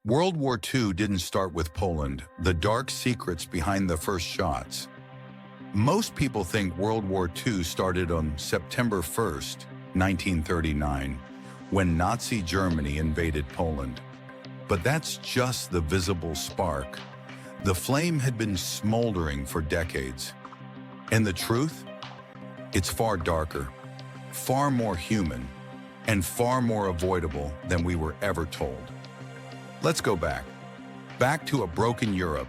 World War II didn't start with Poland, the dark secrets behind the first shots. Most people think World War II started on September 1st, 1939, when Nazi Germany invaded Poland. But that's just the visible spark. The flame had been smoldering for decades. And the truth? It's far darker, far more human, and far more avoidable than we were ever told. Let's go back to a broken Europe,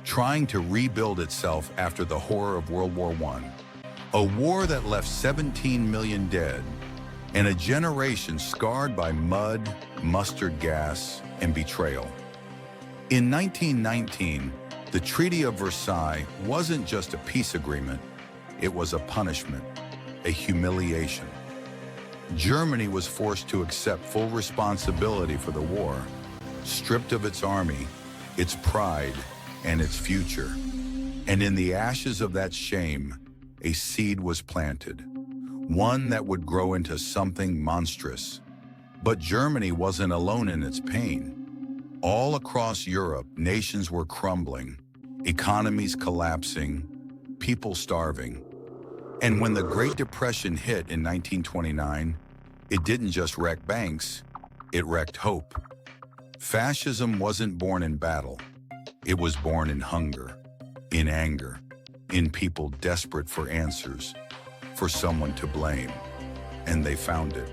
trying to rebuild itself after the horror of World War I. A war that left 17 million dead, and a generation scarred by mud, mustard gas, and betrayal. In 1919, the Treaty of Versailles wasn't just a peace agreement, it was a punishment, a humiliation. Germany was forced to accept full responsibility for the war, stripped of its army, its pride, and its future. And in the ashes of that shame, a seed was planted, one that would grow into something monstrous. But Germany wasn't alone in its pain. All across Europe, nations were crumbling, economies collapsing, people starving. And when the Great Depression hit in 1929, it didn't just wreck banks, it wrecked hope. Fascism wasn't born in battle. It was born in hunger, in anger, in people desperate for answers, for someone to blame. And they found it.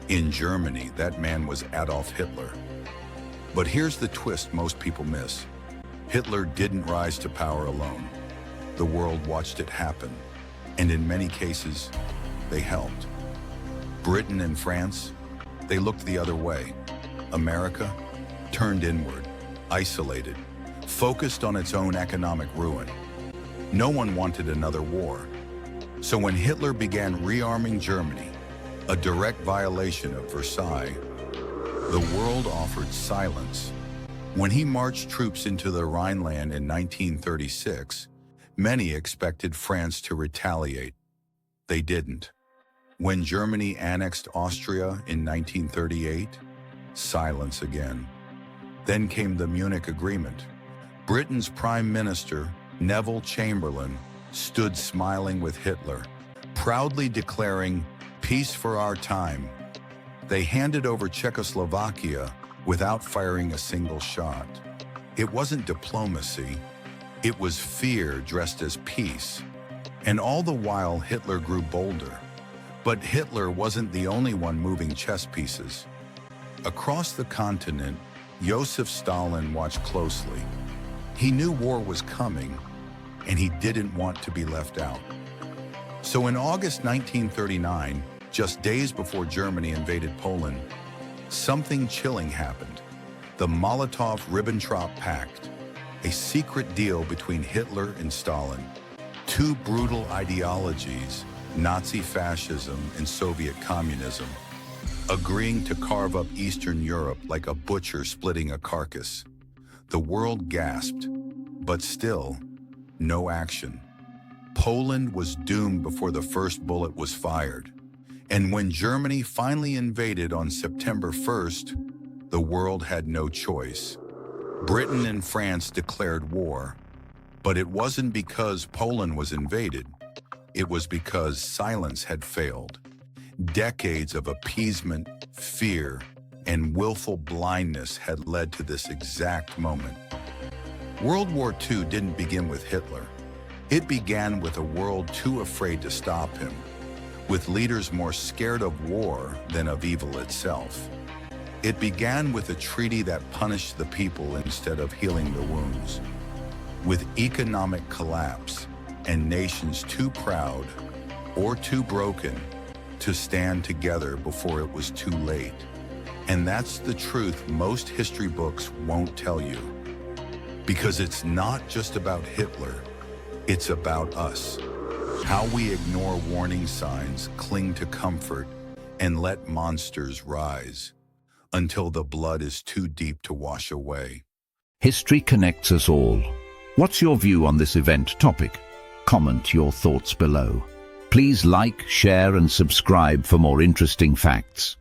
In Germany, that man was Adolf Hitler. But here's the twist most people miss. Hitler didn't rise to power alone. The world watched it happen. And in many cases, they helped. Britain and France, they looked the other way. America turned inward, isolated, focused on its own economic ruin. No one wanted another war. So when Hitler began rearming Germany, a direct violation of Versailles, the world offered silence. When he marched troops into the Rhineland in 1936, many expected France to retaliate. They didn't. When Germany annexed Austria in 1938, silence again. Then came the Munich Agreement. Britain's Prime Minister, Neville Chamberlain, stood smiling with Hitler, proudly declaring, "Peace for our time." They handed over Czechoslovakia without firing a single shot. It wasn't diplomacy, it was fear dressed as peace. And all the while, Hitler grew bolder. But Hitler wasn't the only one moving chess pieces. Across the continent, Joseph Stalin watched closely. He knew war was coming, and he didn't want to be left out. So in August 1939, just days before Germany invaded Poland, something chilling happened. The Molotov-Ribbentrop Pact, a secret deal between Hitler and Stalin, two brutal ideologies, Nazi fascism and Soviet communism, agreeing to carve up Eastern Europe like a butcher splitting a carcass. The world gasped, but still, no action. Poland was doomed before the first bullet was fired. And when Germany finally invaded on September 1st, the world had no choice. Britain and France declared war, but it wasn't because Poland was invaded. It was because silence had failed. Decades of appeasement, fear, and willful blindness had led to this exact moment. World War II didn't begin with Hitler. It began with a world too afraid to stop him, with leaders more scared of war than of evil itself. It began with a treaty that punished the people instead of healing the wounds, with economic collapse and nations too proud or too broken to stand together before it was too late. And that's the truth most history books won't tell you. Because it's not just about Hitler, it's about us. How we ignore warning signs, cling to comfort, and let monsters rise until the blood is too deep to wash away. History connects us all. What's your view on this event topic? Comment your thoughts below. Please like, share, and subscribe for more interesting facts.